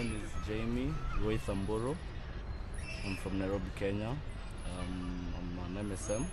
name is Jamie Roy Thamburu. I'm from Nairobi, Kenya. I'm an MSM.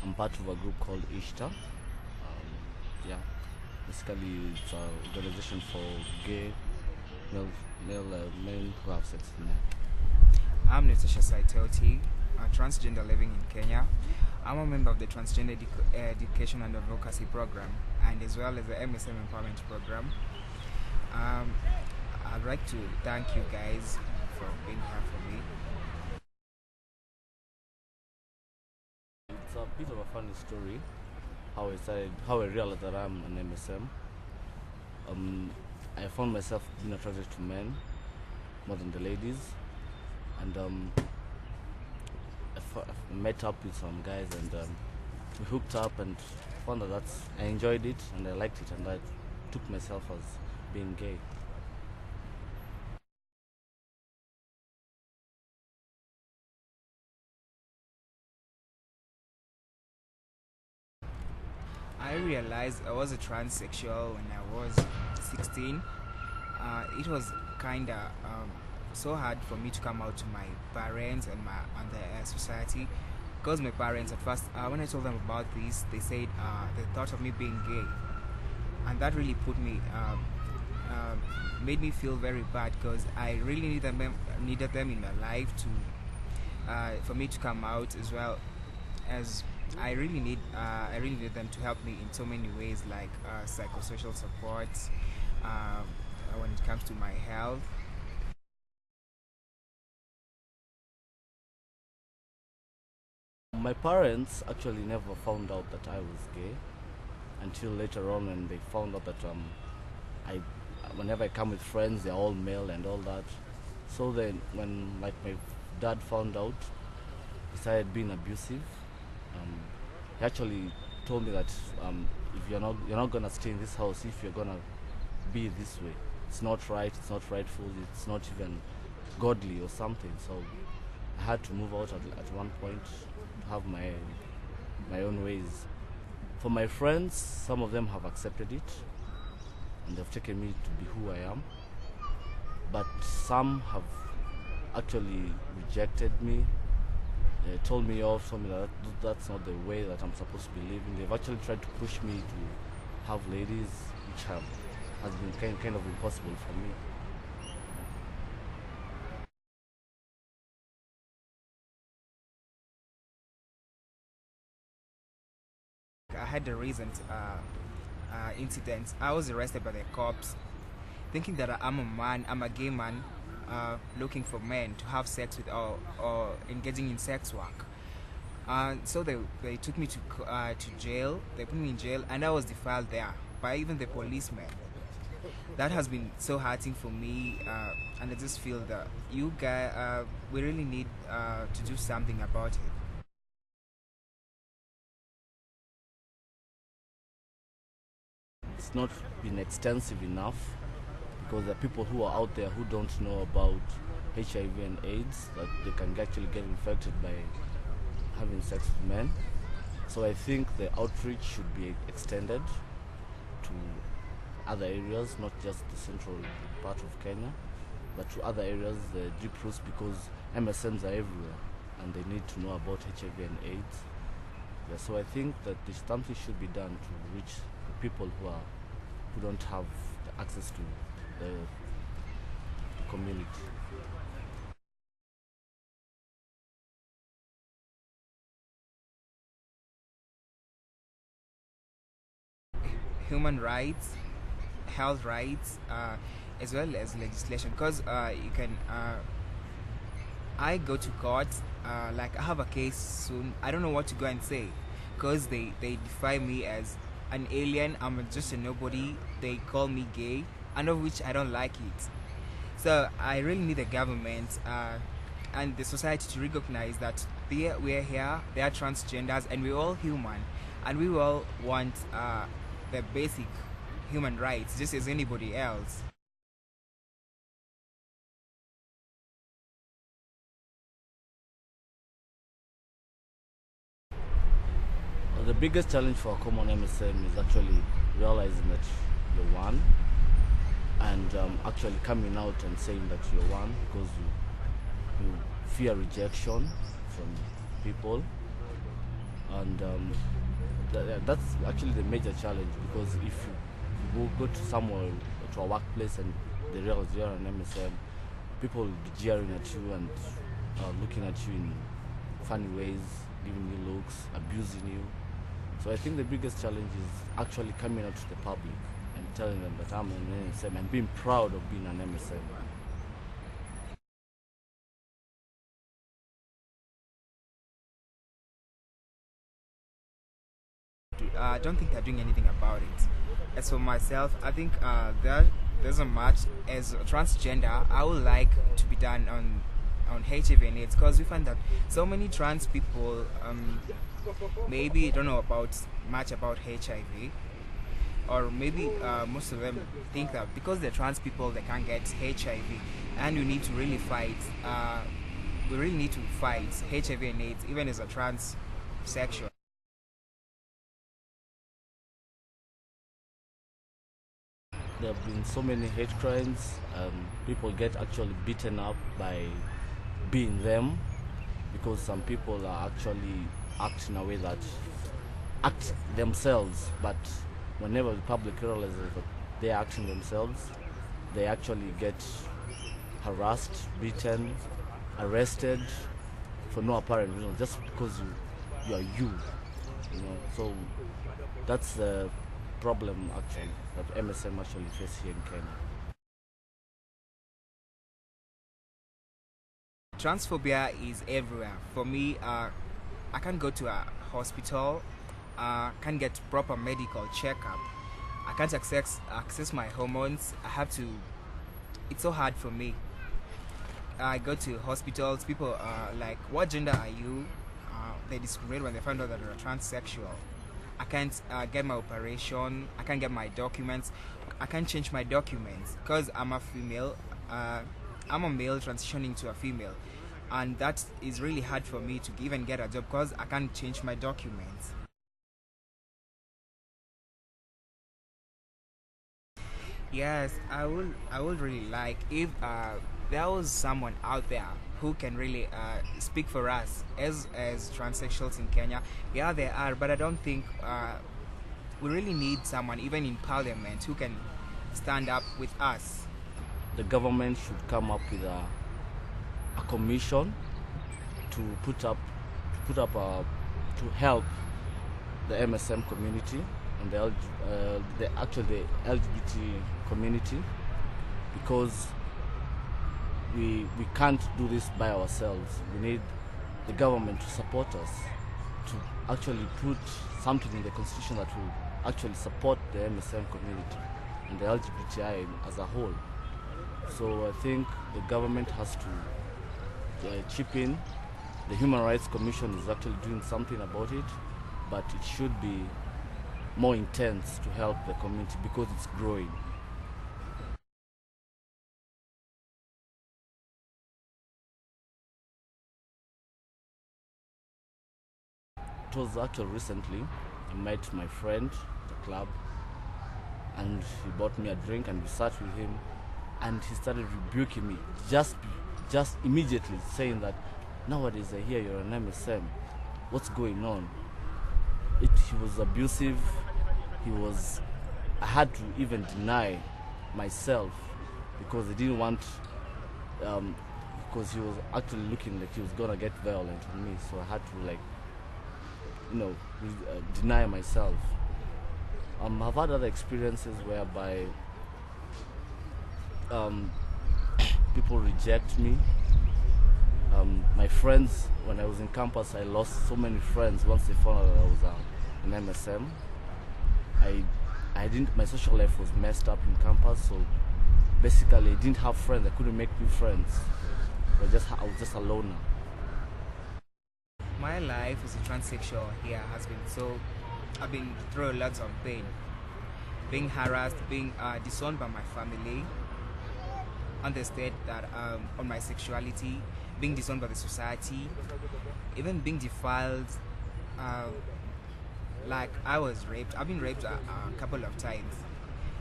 I'm part of a group called Ishta. Yeah, basically it's an organization for gay male men who have sex with men. I'm Natasha Saitoti, a transgender living in Kenya. I'm a member of the Transgender Education and Advocacy Program, and as well as the MSM Empowerment Program. I'd like to thank you guys for being here for me. It's a bit of a funny story how I realized that I'm an MSM. I found myself being attracted to men more than the ladies, and I met up with some guys, and we hooked up and found that I enjoyed it and I liked it, and I took myself as being gay. I realized I was a transsexual when I was 16. It was kinda so hard for me to come out to my parents and the society, because my parents at first, when I told them about this, they said the thought of me being gay, and that really made me feel very bad, because I really needed them in my life to for me to come out, as well as I really need them to help me in so many ways, like psychosocial support when it comes to my health. My parents actually never found out that I was gay until later on, when they found out that whenever I come with friends, they're all male and all that. So then, when my dad found out, he started being abusive. He actually told me that if you're not gonna stay in this house, if you're gonna be this way, it's not right, it's not rightful, it's not even godly or something. So I had to move out at one point to have my own ways. For my friends, some of them have accepted it and they've taken me to be who I am, but some have actually rejected me. They told me that that's not the way that I'm supposed to be living. They've actually tried to push me to have ladies, which has been kind of impossible for me. I had a recent incident. I was arrested by the cops, thinking that I'm a gay man, looking for men to have sex with, or engaging in sex work. So they took me to jail. They put me in jail, and I was defiled there by even the policemen. That has been so hurting for me, and I just feel that you guys, we really need to do something about it. It's not been extensive enough, because there are people who are out there who don't know about HIV and AIDS, that they can actually get infected by having sex with men. So I think the outreach should be extended to other areas, not just the central part of Kenya, but to other areas, the deep roots, because MSMs are everywhere and they need to know about HIV and AIDS. Yeah, so I think that something should be done to reach the people who don't have the access to the community. Human rights, health rights, as well as legislation, because you can I go to court, like I have a case soon. I don't know what to go and say, because they define me as an alien. I'm just a nobody. They call me gay, and of which I don't like it. So I really need the government and the society to recognize that we're here, they are transgenders, and we're all human, and we all want the basic human rights just as anybody else. The biggest challenge for a common MSM is actually realizing that you're one, and actually coming out and saying that you're one because you fear rejection from people, and that's actually the major challenge, because if you go to somewhere, to a workplace, and they realize you're an MSM, people will be jeering at you and looking at you in funny ways, giving you looks, abusing you. So I think the biggest challenge is actually coming out to the public and telling them that I'm an MSM and being proud of being an MSM. I don't think they're doing anything about it. As for myself, I think there's a much as a transgender. I would like to be done on HIV and AIDS, because we find that so many trans people maybe don't know much about HIV, or maybe most of them think that because they're trans people they can't get HIV, and we need to really fight. We really need to fight HIV and AIDS, even as a transsexual. There have been so many hate crimes. People get actually beaten up by being them, because some people are actually act in a way that act themselves, but whenever the public realizes that they're acting themselves, they actually get harassed, beaten, arrested for no apparent reason, just because you are you know. So that's the problem actually that MSM actually face here in Kenya. Transphobia is everywhere. For me, I can't go to a hospital, can't get proper medical checkup. I can't access my hormones. It's so hard for me. I go to hospitals, people are like, what gender are you? They discriminate when they find out that you're transsexual. I can't get my operation, I can't get my documents, I can't change my documents because I'm a female. I'm a male transitioning to a female, and that is really hard for me to even get a job because I can't change my documents. Yes, I would really like if there was someone out there who can really speak for us as transsexuals in Kenya. Yeah, there are, but I don't think we really need someone even in parliament who can stand up with us. The government should come up with a commission to put up to help the MSM community and the LGBT community, because we can't do this by ourselves. We need the government to support us, to actually put something in the constitution that will actually support the MSM community and the LGBTI as a whole. So I think the government has to chip in. The Human Rights Commission is actually doing something about it, but it should be more intense to help the community because it's growing. It was actually recently. I met my friend at the club, and he bought me a drink, and we sat with him, and he started rebuking me just immediately, saying that nowadays I hear you're an MSM. What's going on? He was abusive. I had to even deny myself because he didn't want, because he was actually looking like he was gonna get violent on me. So I had to deny myself. I've had other experiences whereby people reject me. My friends, when I was in campus, I lost so many friends once they found out that I was an MSM. My social life was messed up in campus, so basically I didn't have friends. I couldn't make new friends. I was just a loner. My life as a transsexual here has been I've been through lots of pain, being harassed, being disowned by my family, understood that on my sexuality, being disowned by the society, even being defiled. Like I was raped. I've been raped a couple of times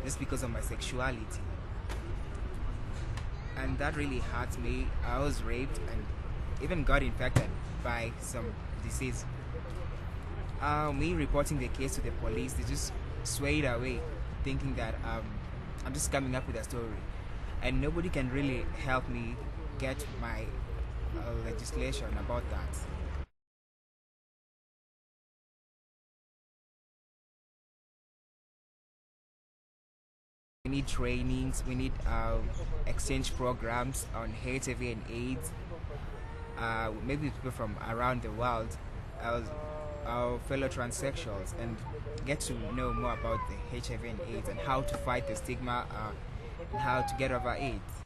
just because of my sexuality. and that really hurt me. I was raped and even got infected by some disease. Me reporting the case to the police, they just swayed away, thinking that I'm just coming up with a story, and nobody can really help me get my legislation about that. We need trainings, we need exchange programs on HIV and AIDS. Maybe people from around the world, uh, our fellow transsexuals, and get to know more about the HIV and AIDS and how to fight the stigma and how to get over AIDS.